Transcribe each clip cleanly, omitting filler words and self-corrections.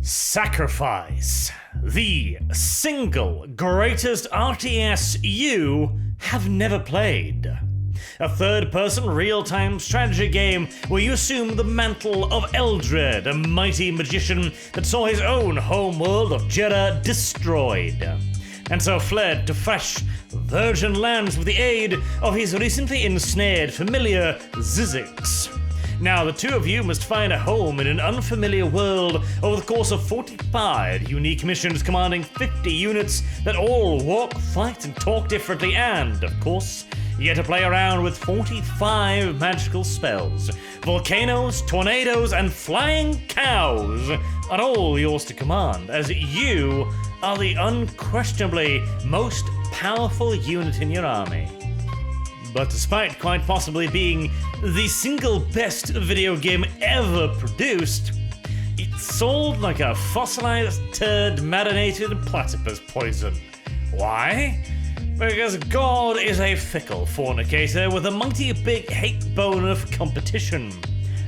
Sacrifice, the single greatest RTS you have never played. A third-person real-time strategy game where you assume the mantle of Eldred, a mighty magician that saw his own homeworld of Jera destroyed, and so fled to fresh, virgin lands with the aid of his recently ensnared familiar Zizix. Now, the two of you must find a home in an unfamiliar world over the course of 45 unique missions commanding 50 units that all walk, fight, and talk differently, and, of course, you get to play around with 45 magical spells. Volcanoes, tornadoes, and flying cows are all yours to command, as you are the unquestionably most powerful unit in your army. But despite quite possibly being the single best video game ever produced, it sold like a fossilized turd marinated in platypus poison. Why? Because God is a fickle fornicator with a mighty big hate bone of competition.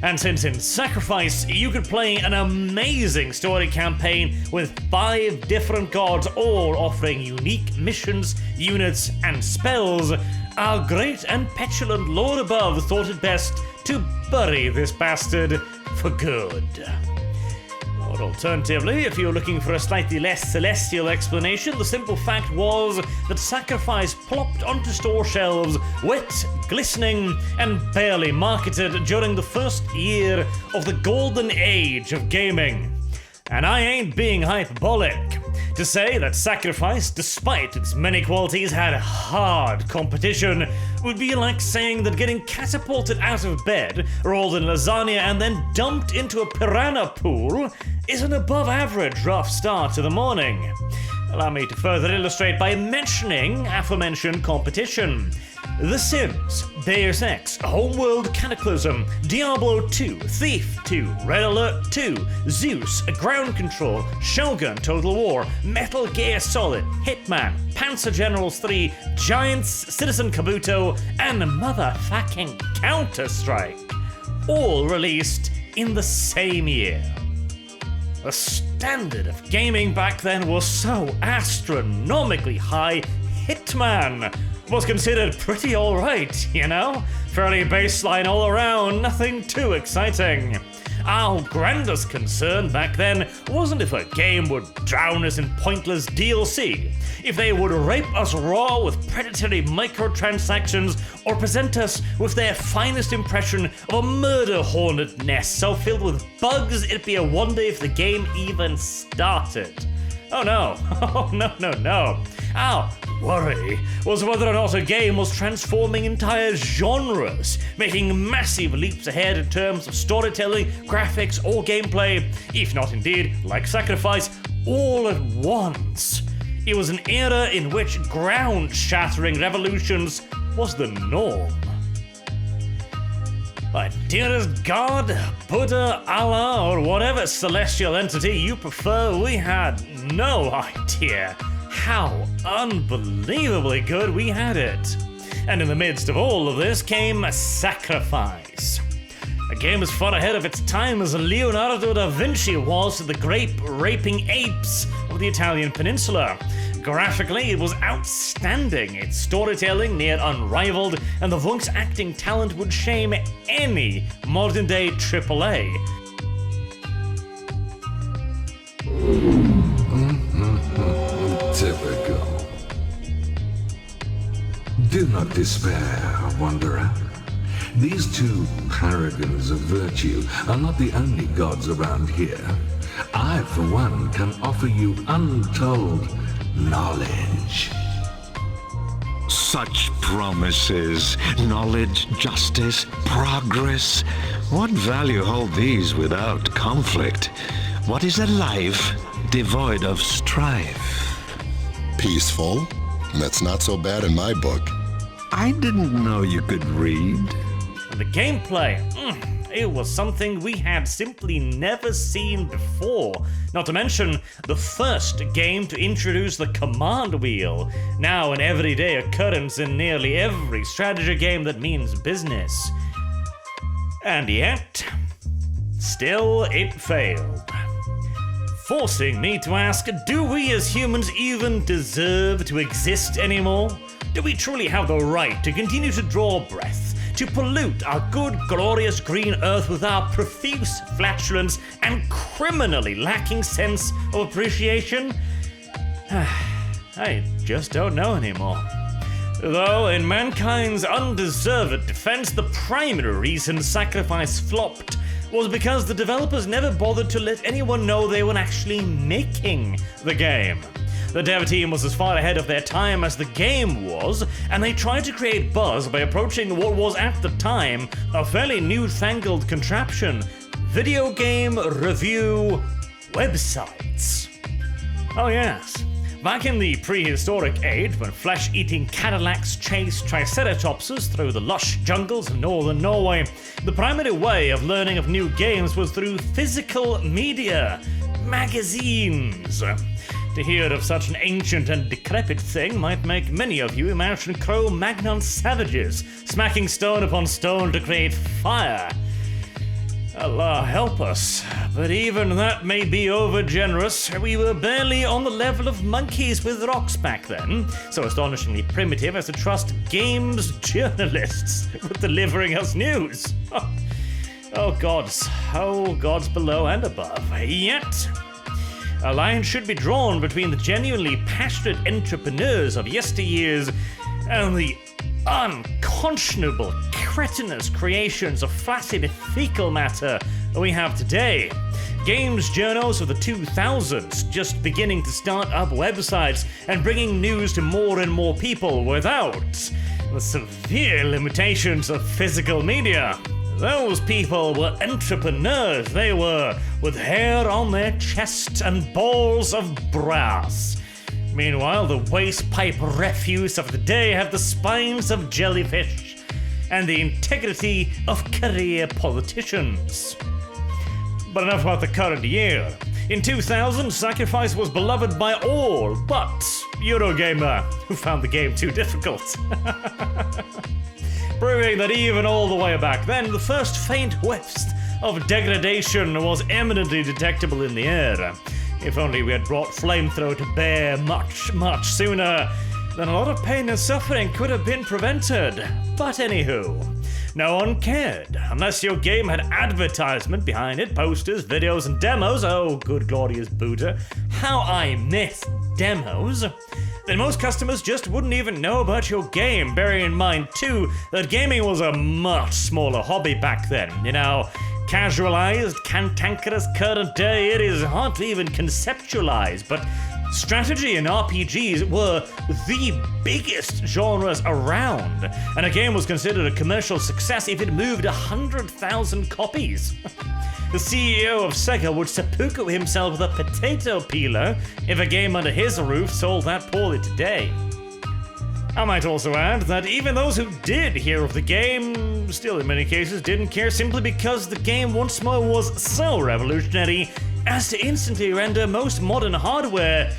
And since in Sacrifice you could play an amazing story campaign with 5 different gods all offering unique missions, units, and spells, our great and petulant Lord above thought it best to bury this bastard for good. Or alternatively, if you're looking for a slightly less celestial explanation, the simple fact was that Sacrifice plopped onto store shelves, wet, glistening, and barely marketed during the first year of the golden age of gaming. And I ain't being hyperbolic to say that Sacrifice, despite its many qualities, had hard competition would be like saying that getting catapulted out of bed, rolled in lasagna, and then dumped into a piranha pool is an above-average rough start to the morning. Allow me to further illustrate by mentioning aforementioned competition. The Sims, Deus Ex, Homeworld Cataclysm, Diablo 2, Thief 2, Red Alert 2, Zeus, Ground Control, Shogun Total War, Metal Gear Solid, Hitman, Panzer Generals 3, Giants, Citizen Kabuto, and motherfucking Counter-Strike, all released in the same year. The standard of gaming back then was so astronomically high, Hitman was considered pretty alright, you know? Fairly baseline all around, nothing too exciting. Our grandest concern back then wasn't if a game would drown us in pointless DLC, if they would rape us raw with predatory microtransactions, or present us with their finest impression of a murder hornet nest so filled with bugs it'd be a wonder if the game even started. Oh no, oh no. Our worry was whether or not a game was transforming entire genres, making massive leaps ahead in terms of storytelling, graphics, or gameplay, if not indeed, like Sacrifice, all at once. It was an era in which ground-shattering revolutions was the norm. But dearest God, Buddha, Allah, or whatever celestial entity you prefer, we had no idea how unbelievably good we had it. And in the midst of all of this came Sacrifice. A game as far ahead of its time as Leonardo da Vinci was to the grape-raping apes of the Italian peninsula. Graphically, it was outstanding, its storytelling near unrivaled, and the voice acting talent would shame any modern-day AAA. Typical. Do not despair, wanderer. These two paragons of virtue are not the only gods around here. I, for one, can offer you untold knowledge. Such promises, knowledge, justice, progress. What value hold these without conflict? What is a life devoid of strife? Peaceful? That's not so bad in my book. I didn't know you could read. And the gameplay, it was something we had simply never seen before. Not to mention, the first game to introduce the command wheel, now an everyday occurrence in nearly every strategy game that means business. And yet, still it failed. forcing me to ask, do we as humans even deserve to exist anymore? Do we truly have the right to continue to draw breath, to pollute our good, glorious green earth with our profuse flatulence and criminally lacking sense of appreciation? I just don't know anymore. Though, in mankind's undeserved defense, the primary reason Sacrifice flopped was because the developers never bothered to let anyone know they were actually making the game. The dev team was as far ahead of their time as the game was, and they tried to create buzz by approaching what was at the time a fairly newfangled contraption: video game review websites. Oh yes. Back in the prehistoric age, when flesh-eating Cadillacs chased Triceratopses through the lush jungles of northern Norway, the primary way of learning of new games was through physical media, magazines. To hear of such an ancient and decrepit thing might make many of you imagine Cro-Magnon savages smacking stone upon stone to create fire. Allah help us, but even that may be over-generous. We were barely on the level of monkeys with rocks back then, so astonishingly primitive as to trust games journalists with delivering us news. Oh gods below and above. Yet, a line should be drawn between the genuinely passionate entrepreneurs of yesteryears and the unconscionable, cretinous creations of flaccid fecal matter we have today. Games journals of the 2000s just beginning to start up websites and bringing news to more and more people without the severe limitations of physical media. Those people were entrepreneurs. They were with hair on their chest and balls of brass. Meanwhile, the waste pipe refuse of the day have the spines of jellyfish and the integrity of career politicians. But enough about the current year. In 2000, Sacrifice was beloved by all but Eurogamer, who found the game too difficult. Proving that even all the way back then, the first faint whiffs of degradation was eminently detectable in the air. If only we had brought Flamethrower to bear much sooner, then a lot of pain and suffering could have been prevented. But anywho, no one cared, unless your game had advertisement behind it, posters, videos, and demos. Oh, good glorious Buddha, how I miss demos. Then most customers just wouldn't even know about your game, bearing in mind too that gaming was a much smaller hobby back then, you know. Casualized, cantankerous current day, it is hard to even conceptualize, but strategy and RPGs were the biggest genres around, and a game was considered a commercial success if it moved 100,000 copies. The CEO of Sega would seppuku himself with a potato peeler if a game under his roof sold that poorly today. I might also add that even those who did hear of the game still in many cases didn't care, simply because the game once more was so revolutionary as to instantly render most modern hardware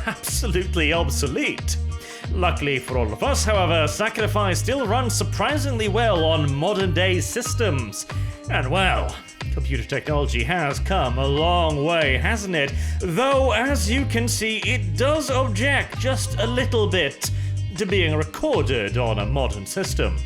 absolutely obsolete. Luckily for all of us, however, Sacrifice still runs surprisingly well on modern day systems. And well, computer technology has come a long way, hasn't it? Though, as you can see, it does object just a little bit to being recorded on a modern system.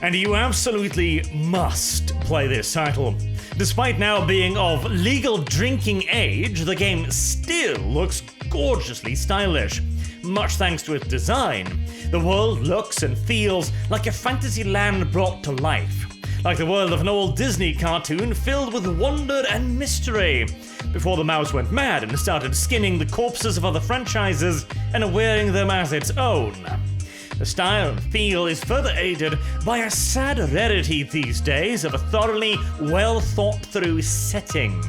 And you absolutely must play this title. Despite now being of legal drinking age, the game still looks gorgeously stylish. Much thanks to its design, the world looks and feels like a fantasy land brought to life. Like the world of an old Disney cartoon filled with wonder and mystery, before the mouse went mad and started skinning the corpses of other franchises and wearing them as its own. The style and feel is further aided by a sad rarity these days of a thoroughly well thought through setting.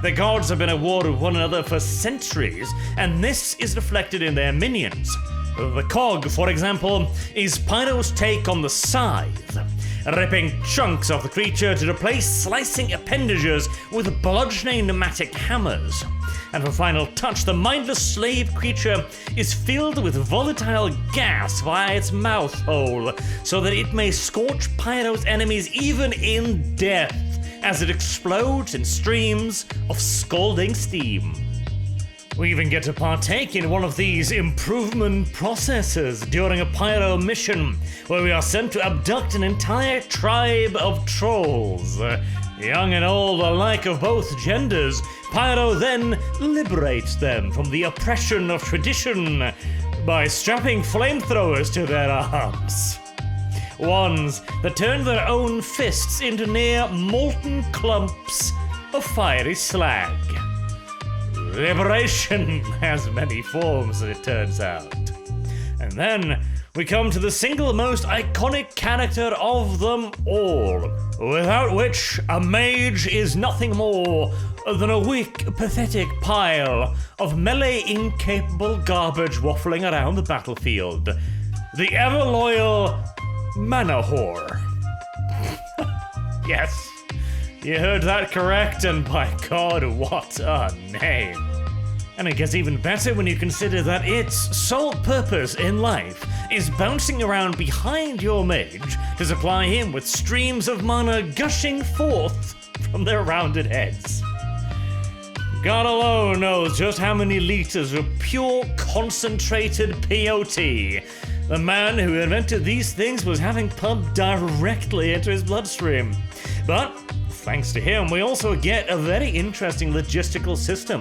The gods have been at war with one another for centuries, and this is reflected in their minions. The cog, for example, is Pyro's take on the scythe, ripping chunks of the creature to replace slicing appendages with bludgeoning pneumatic hammers. And for final touch, the mindless slave creature is filled with volatile gas via its mouth hole, so that it may scorch Pyro's enemies even in death, as it explodes in streams of scalding steam. We even get to partake in one of these improvement processes during a pyro mission, where we are sent to abduct an entire tribe of trolls. Young and old alike of both genders, Pyro then liberates them from the oppression of tradition by strapping flamethrowers to their arms. Ones that turn their own fists into near molten clumps of fiery slag. Liberation has many forms, as it turns out. And then we come to the single most iconic character of them all, without which a mage is nothing more than a weak, pathetic pile of melee-incapable garbage waffling around the battlefield. The ever-loyal mana whore. Yes, you heard that correct, and by God, what a name. And it gets even better when you consider that its sole purpose in life is bouncing around behind your mage to supply him with streams of mana gushing forth from their rounded heads. God alone knows just how many liters of pure concentrated POT the man who invented these things was having pumped directly into his bloodstream. But thanks to him, we also get a very interesting logistical system.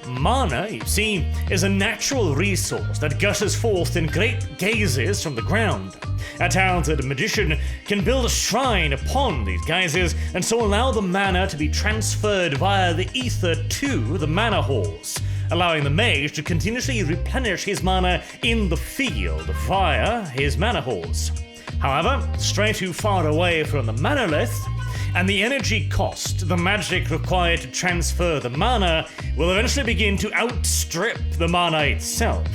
Mana, you see, is a natural resource that gushes forth in great geysers from the ground. A talented magician can build a shrine upon these geysers and so allow the mana to be transferred via the ether to the mana halls, allowing the mage to continuously replenish his mana in the field via his mana halls. However, stray too far away from the manolith, and the energy cost, the magic required to transfer the mana, will eventually begin to outstrip the mana itself,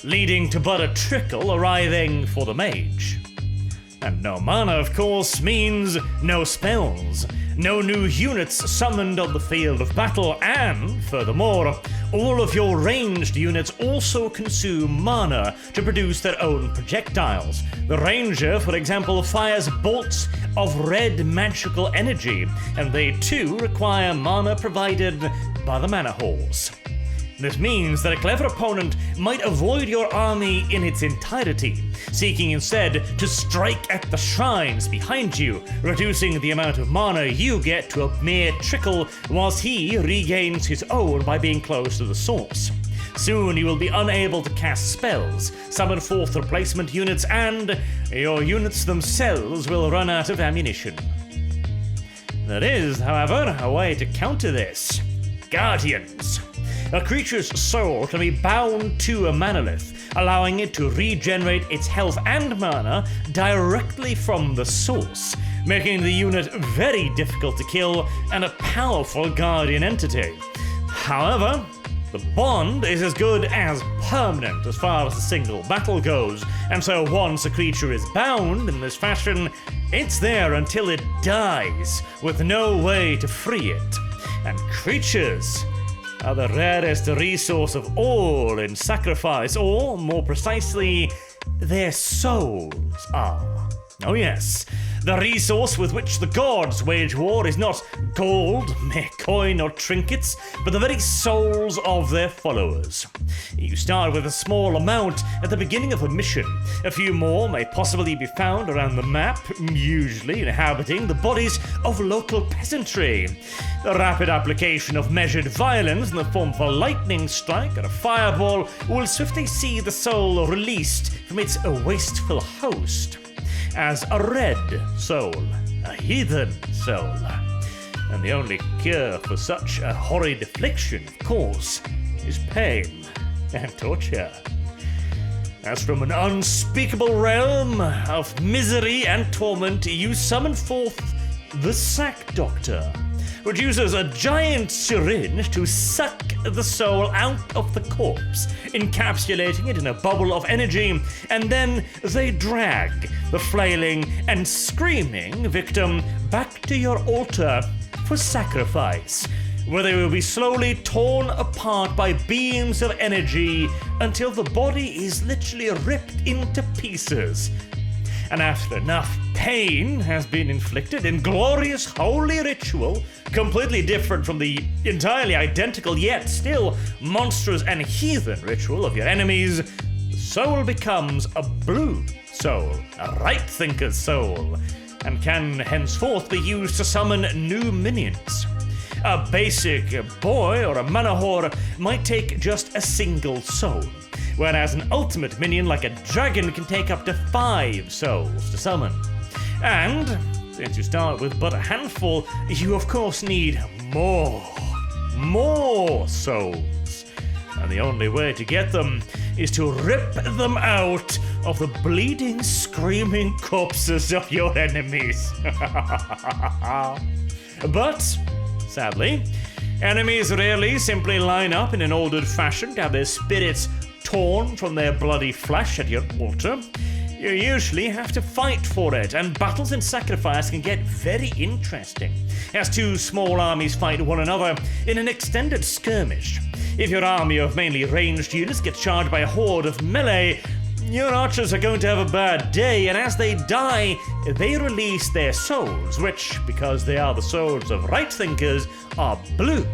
leading to but a trickle arriving for the mage. And no mana, of course, means no spells, no new units summoned on the field of battle, and, furthermore, all of your ranged units also consume mana to produce their own projectiles. The ranger, for example, fires bolts of red magical energy, and they too require mana provided by the mana halls. This means that a clever opponent might avoid your army in its entirety, seeking instead to strike at the shrines behind you, reducing the amount of mana you get to a mere trickle whilst he regains his own by being close to the source. Soon you will be unable to cast spells, summon forth replacement units, and your units themselves will run out of ammunition. There is, however, a way to counter this. Guardians. A creature's soul can be bound to a manolith, allowing it to regenerate its health and mana directly from the source, making the unit very difficult to kill and a powerful guardian entity. However, the bond is as good as permanent as far as a single battle goes, and so once a creature is bound in this fashion, it's there until it dies, with no way to free it. And creatures are the rarest resource of all in sacrifice, or, more precisely, their souls are. Oh yes, the resource with which the gods wage war is not gold, mere coin or trinkets, but the very souls of their followers. You start with a small amount at the beginning of a mission. A few more may possibly be found around the map, usually inhabiting the bodies of local peasantry. The rapid application of measured violence in the form of a lightning strike or a fireball will swiftly see the soul released from its wasteful host as a red soul, a heathen soul. And the only cure for such a horrid affliction, of course, is pain and torture. As from an unspeakable realm of misery and torment, you summon forth the Sack Doctor, which uses a giant syringe to suck the soul out of the corpse, encapsulating it in a bubble of energy, and then they drag the flailing and screaming victim back to your altar for sacrifice, where they will be slowly torn apart by beams of energy until the body is literally ripped into pieces. And after enough pain has been inflicted in glorious holy ritual, completely different from the entirely identical yet still monstrous and heathen ritual of your enemies, the soul becomes a blue soul, a right thinker's soul, and can henceforth be used to summon new minions. A basic boy or a manahor might take just a single soul, whereas an ultimate minion like a dragon can take up to 5 souls to summon. And since you start with but a handful, you of course need more souls. And the only way to get them is to rip them out of the bleeding, screaming corpses of your enemies. But sadly, enemies rarely simply line up in an ordered fashion to have their spirits torn from their bloody flesh at your altar. You usually have to fight for it, and battles and sacrifice can get very interesting, as 2 small armies fight one another in an extended skirmish. If your army of mainly ranged units gets charged by a horde of melee, your archers are going to have a bad day, and as they die, they release their souls, which, because they are the souls of right thinkers, are blue.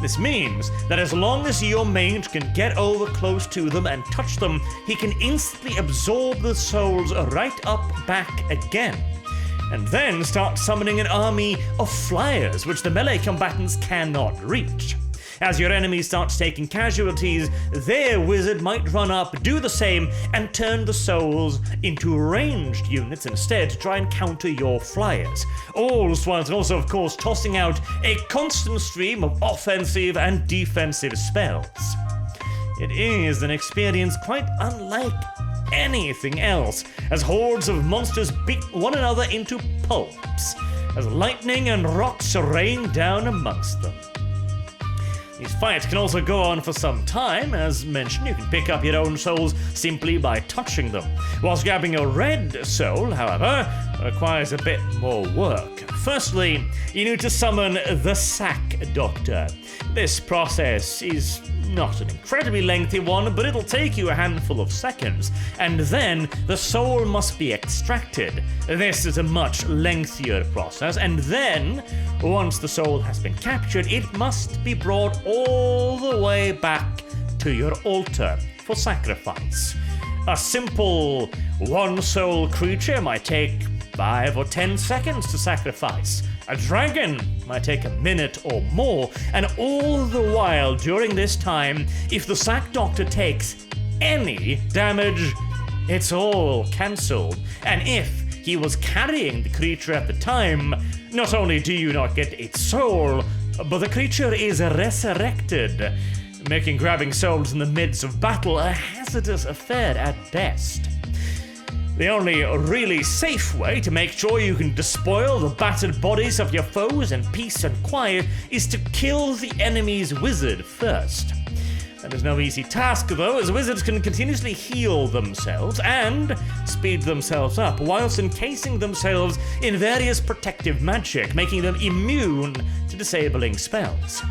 This means that as long as your mage can get over close to them and touch them, he can instantly absorb the souls right up back again, and then start summoning an army of flyers, which the melee combatants cannot reach. As your enemy starts taking casualties, their wizard might run up, do the same, and turn the souls into ranged units instead to try and counter your flyers. All whilst also, of course, tossing out a constant stream of offensive and defensive spells. It is an experience quite unlike anything else, as hordes of monsters beat one another into pulps, as lightning and rocks rain down amongst them. These fights can also go on for some time. As mentioned, you can pick up your own souls simply by touching them. Whilst grabbing a red soul, however, requires a bit more work. Firstly, you need to summon the Sack Doctor. This process is not an incredibly lengthy one, but it'll take you a handful of seconds, and then the soul must be extracted. This is a much lengthier process, and then, once the soul has been captured, it must be brought all the way back to your altar for sacrifice. A simple 1-soul creature might take 5 or 10 seconds to sacrifice. A dragon might take a minute or more, and all the while during this time, if the Sack Doctor takes any damage, it's all cancelled. And if he was carrying the creature at the time, not only do you not get its soul, but the creature is resurrected, making grabbing souls in the midst of battle a hazardous affair at best. The only really safe way to make sure you can despoil the battered bodies of your foes in peace and quiet is to kill the enemy's wizard first. That is no easy task, though, as wizards can continuously heal themselves and speed themselves up, whilst encasing themselves in various protective magic, making them immune to disabling spells.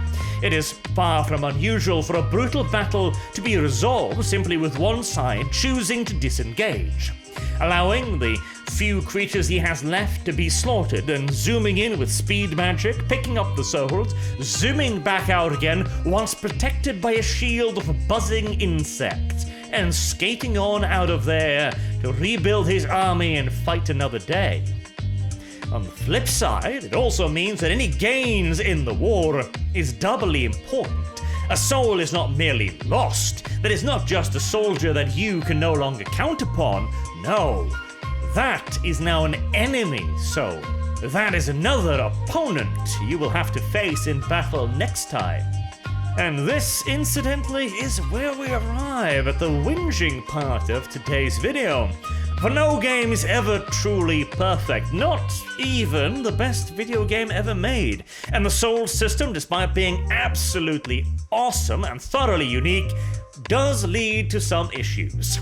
It is far from unusual for a brutal battle to be resolved simply with one side choosing to disengage, allowing the few creatures he has left to be slaughtered, and zooming in with speed magic, picking up the souls, zooming back out again once protected by a shield of buzzing insects, and skating on out of there to rebuild his army and fight another day. On the flip side, it also means that any gains in the war is doubly important. A soul is not merely lost. That is not just a soldier that you can no longer count upon. No, that is now an enemy soul. That is another opponent you will have to face in battle next time. And this, incidentally, is where we arrive at the whinging part of today's video. For no game is ever truly perfect, not even the best video game ever made. And the soul system, despite being absolutely awesome and thoroughly unique, does lead to some issues.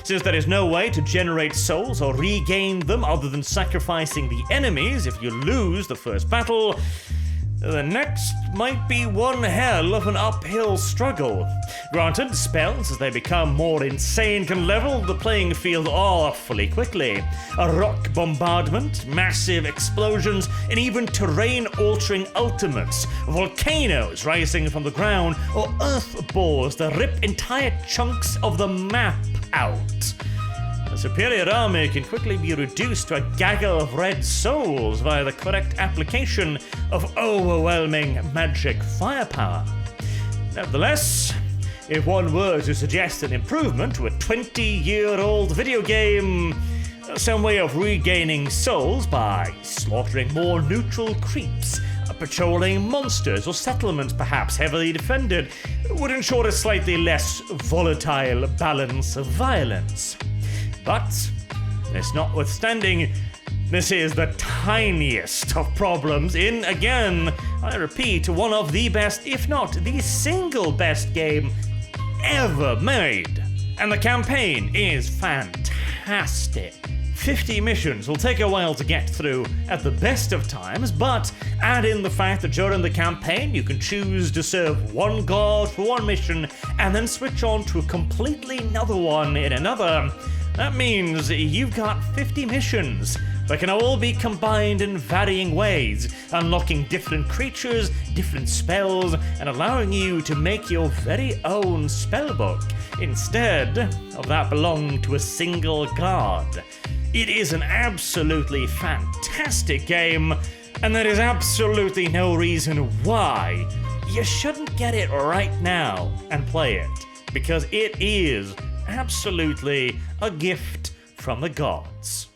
Since there is no way to generate souls or regain them other than sacrificing the enemies if you lose the first battle, The next might be one hell of an uphill struggle. Granted, spells as they become more insane can level the playing field awfully quickly. A rock bombardment, massive explosions, and even terrain-altering ultimates, volcanoes rising from the ground, or earth balls that rip entire chunks of the map out. A superior army can quickly be reduced to a gaggle of red souls via the correct application of overwhelming magic firepower. Nevertheless, if one were to suggest an improvement to a 20-year-old video game, some way of regaining souls by slaughtering more neutral creeps, patrolling monsters or settlements perhaps heavily defended, would ensure a slightly less volatile balance of violence. But, this notwithstanding, this is the tiniest of problems in, again, I repeat, one of the best, if not the single best game ever made. And the campaign is fantastic. 50 missions will take a while to get through at the best of times, but add in the fact that during the campaign you can choose to serve one god for one mission and then switch on to a completely another one in another. That means you've got 50 missions that can all be combined in varying ways, unlocking different creatures, different spells, and allowing you to make your very own spellbook instead of that belonging to a single god. It is an absolutely fantastic game, and there is absolutely no reason why you shouldn't get it right now and play it, because it is absolutely a gift from the gods.